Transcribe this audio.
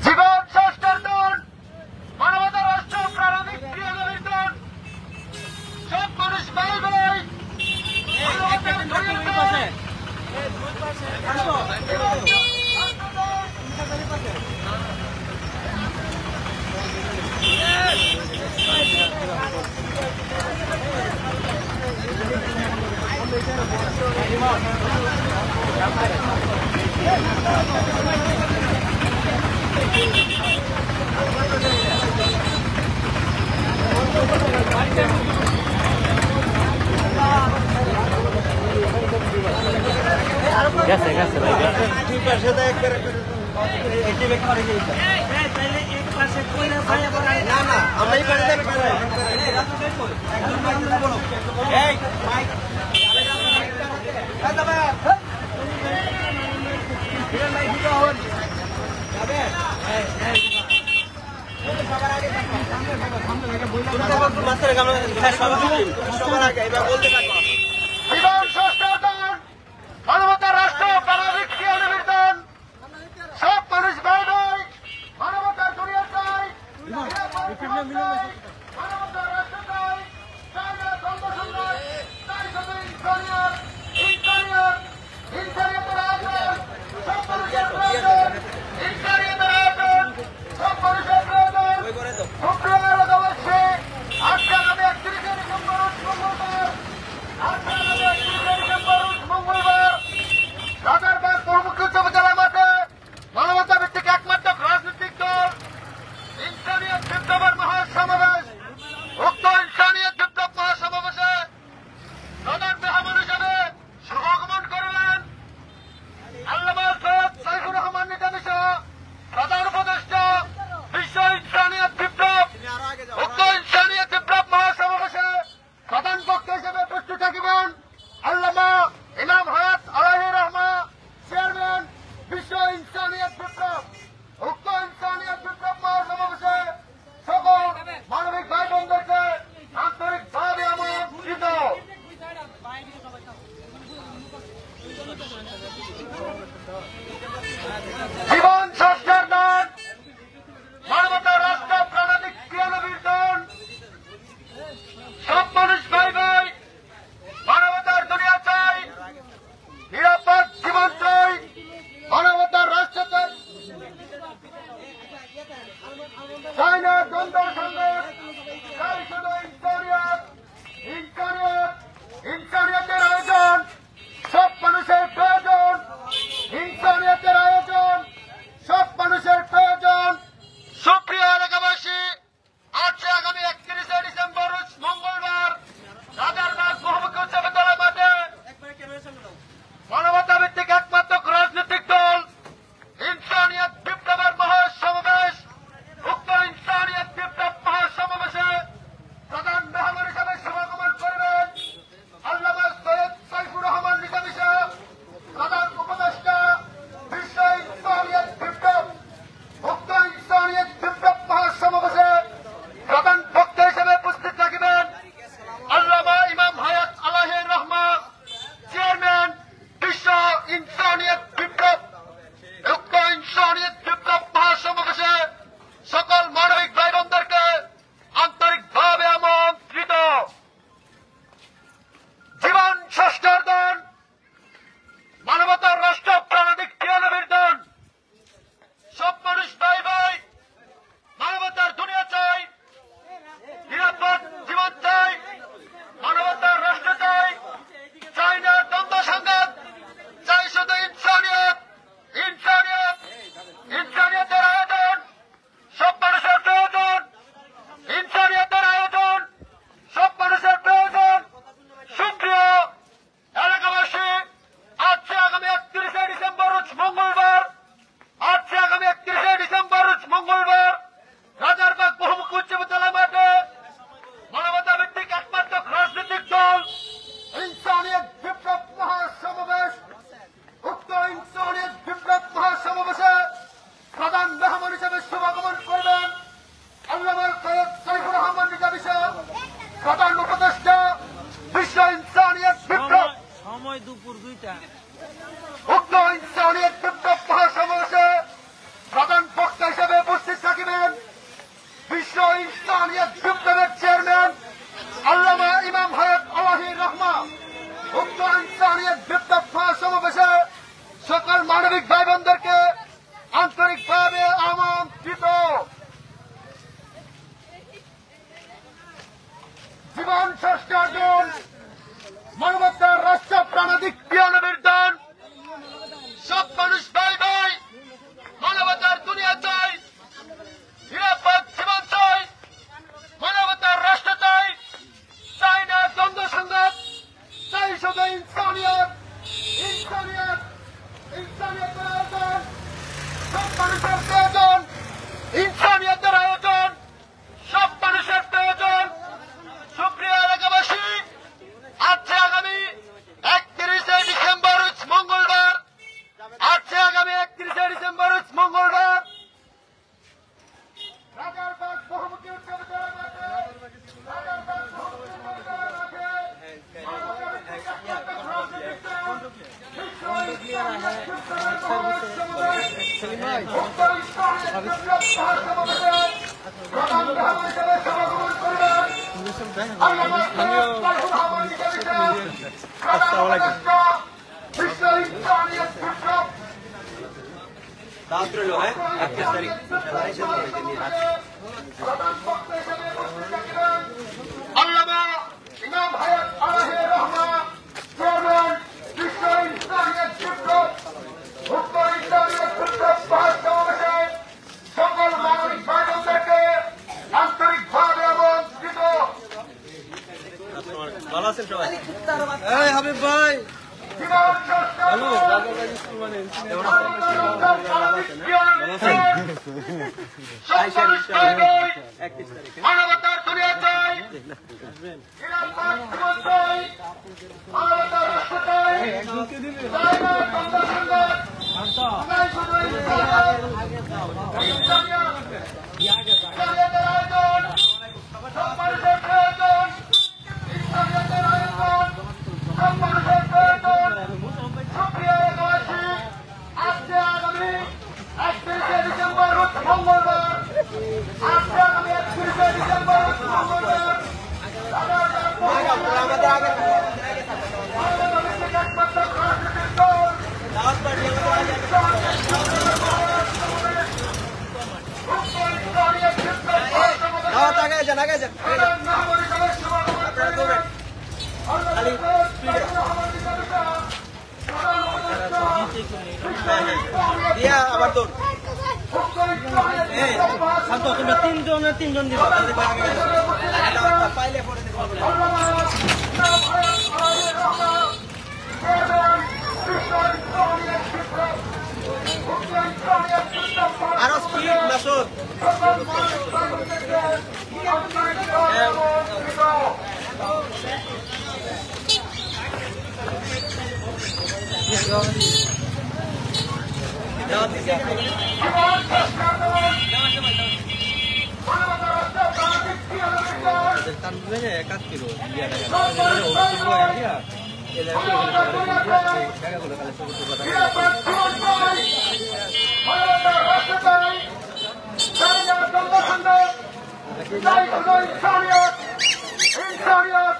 জীবন সংস্কার মানবতা রাষ্ট্র প্রাণবিক ক্রিয়ানবীর দল সব মানুষ ভাই ভাই গেছে গেছে ভাই গেছে দুই পাশে তো একবার একই ব্যাগ করে যাই তাহলে এক পাশে কইরা ভাই আবার না না আমরা এই পাশে একদম বলো এই মাইক এই দাদা বিরান ভাই ভিডিও হন যাবে এই সবার আগে সামনে থেকে বললাম মাস্টার কাম সবার আগে এবার বলতে পারবো জীবন সংস্কার মানবতা রাষ্ট্র প্রাণবিক ক্রিয়ানবীর দল সব মানুষ ভাই ভাই মানবতার দুনিয়া চাই মানবতার রাষ্ট্র চাই চাই না দ্বন্দ্ব সংঘাত চাই শুধু ইনসানিয়তের আয়োজন সব মানুষের প্রয়োজন ইনসানিয়তের আয়োজন সব মানুষের প্রয়োজন শুক্রবার অবশ্যই আজকে আগামী 31 ডিসেম্বর মঙ্গলবার রাজারবাগ বহুমুখী উচ্চ বিদ্যালয় মাঠে মানবতা ভিত্তিক একমাত্র রাজনৈতিক দল ইনসানিয়ত বিপ্লবের মহাসমাবেশ উক্ত ইনসানিয়ত বিপ্লব মহাসমাবেশে প্রধান মেহমান হিসেবে শুভাগমন করলেন আল্লামা সৈয়দ সাইফুর রহমান নিজামী সহ প্রধান উপদেষ্টা বিশ্ব ইনসানিয়ত বিপ্লব উক্ত ইনসানিয়ত বিপ্লব মহাসমাবেশে প্রধান বক্তা হিসেবে উপস্থিত থাকিবেন আল্লামা ইমাম হায়াত আলাইহির রহমা চেয়ারম্যান বিশ্ব ইনসানিয়ত বিপ্লব উক্ত ইনসানিয়ত বিপ্লব মহাসমাবেশে সকল মানবিক ভাই বোনদেরকে আন্তরিকভাবে আমন্ত্রিত। জীবন সংস্কার দল মানবতা রাষ্ট্র প্রাণবিক ক্রিয়ানবীর দল সব মানুষ ভাই ভাই মানবতার দুনিয়া চাই নিরাপদ জীবন চাই মানবতার রাষ্ট্র চাই চাই না দ্বন্দ্ব সংঘাত চাই শুধু ইনসানিয়তের আয়োজন সব মানুষের প্রয়োজন ইনসানিয়তের আয়োজন সব মানুষের প্রয়োজন। সুপ্রিয় এলাকাবাসী আজকে আগামী 31 ডিসেম্বর রোজ মঙ্গলবার রাজারবাগ বহুমুখী উচ্চ বিদ্যালয় মাঠে মানবতা ভিত্তিক একমাত্র রাজনৈতিক দল ইনসানিয়ত বিপ্লবের মহাসমাবেশ উক্ত ইনসানিয়ত বিপ্লব মহাসমাবেশে প্রধান মেহমান হিসেবে শুভাগমন করবেন আল্লামা সৈয়দ সাইফুর রহমান নিজামী সহ প্রধান উপদেষ্টা বিশ্ব ইনসানিয়ত বিপ্লব উক্ত ইনসানিয়ত বিপ্লব মহাসমাবেশে প্রধান বক্তা হিসেবে উপস্থিত থাকিবেন আল্লামা ইমাম হায়াত আলাইহির রহমা চেয়ারম্যান বিশ্ব ইনসানিয়ত বিপ্লব উক্ত ইনসানিয়ত বিপ্লব মহাসমাবেশে সকল মানবিক ভাই বোনদেরকে আন্তরিকভাবে আমন্ত্রিত। জীবন সংস্কার দল মানবতার রাষ্ট্র প্রাণবিক ক্রিয়ানবীর দল সব মানুষ ভাই ভাই মানবতার দুনিয়া চাই নিরাপদ জীবন চাই মানবতার রাষ্ট্র চাই চাই না দ্বন্দ্ব সংঘাত চাই শুধু ইনসানিয়তের আয়োজন সব মানুষের প্রয়োজন ইনসানিয়তের আয়োজন সব মানুষের প্রয়োজন। সুপ্রিয় এলাকাবাসী আজকে আগামী 31 ডিসেম্বর রোজ মঙ্গলবার রাজারবাগ বহুমুখী উচ্চ বিদ্যালয় মাঠে মানবতা ভিত্তিক একমাত্র রাজনৈতিক দল ইনসানিয়ত বিপ্লব মহাসমাবেশ উক্ত ইনসানিয়ত বিপ্লব মহাসমাবেশে প্রধান মেহমান হিসেবে শুভাগমন করবেন আল্লামা সৈয়দ সাইফুর রহমান নিজামী সহ প্রধান উপদেষ্টা বিশ্ব ইনসানিয়ত বিপ্লব সময় দুপুর 2টা উক্ত ইনসানিয়ত বিপ্লব ইনসানিয়ত বিপ্লব মহাসমাবেশে সকল মানবিক ভাই বোনদেরকে আন্তরিকভাবে আমন্ত্রিত। জীবন ষষ্ঠ অর্জন, মানবতার রাষ্ট্র প্রাণাধিক পিয়ানবের দান, সব মানুষ ভাই ভাই, মানবতার দুনিয়া চাই, নিরাপদ জীবন চাই, মানবতার রাষ্ট্র চাই, চাই না দ্বন্দ্ব সংঘাত, চাই শুধু ইনসানিয়ত। ইনসানিয়ত, ইনসানিয়তের আয়োজন, সব মানুষের প্রয়োজন। ইনসানিয়তের আয়োজন, সব মানুষের প্রয়োজন। সুপ্রিয় এলাকাবাসী, আজকে আগামী 31শে ডিসেম্বর মঙ্গলবার, আজকে আগামী 31শে ডিসেম্বর মঙ্গলবার রাজারবাগ বহুমুখী উচ্চ বিদ্যালয় মাঠে, রাজারবাগ বহুমুখী উচ্চ বিদ্যালয় মাঠে দাওয়াত রইল, হ্যাঁ 31 তারিখ আল্লামা ইমাম হায়াত আলাহি রহমান চেয়ারম্যান বিশ্ব ইনসানিয়ত বিপ্লব উত্তর ইনসানিয়ত বিপ্লব মহাসমাবেশে সকল মানবিক ভাই বোনদেরকে আন্তরিকভাবে আমন্ত্রিত। ভালো আছেন সবাই? এই হাবিব ভাই, জীবন ষষ্ঠ হ্যালো, মানবতার দুনিয়া চাই, নিরাপদ জীবন চাই, মানবতার রাষ্ট্র চাই, চাই না দ্বন্দ্ব সংঘাত, চাই শুধু ইনসানিয়ত। ইনসানিয়তের আয়োজন, সব মানুষের প্রয়োজন। ইনসানিয়তের আয়োজন, সব মানুষের প্রয়োজন। সুপ্রিয় এলাকাবাসী, আজকে আগামী 31শে ডিসেম্বর মঙ্গলবার, আজকে আগামী 31শে ডিসেম্বর মঙ্গলবার একমাত্র রাজনৈতিক দল দাওয়াত আগে যান, আগে যান, দিয়া আবার তোর শান্ত, তোমরা তিনজন দিবা, পাইলে পরে আরো স্পিড মাসুদ। কাজ ছিল ইনসানিয়ত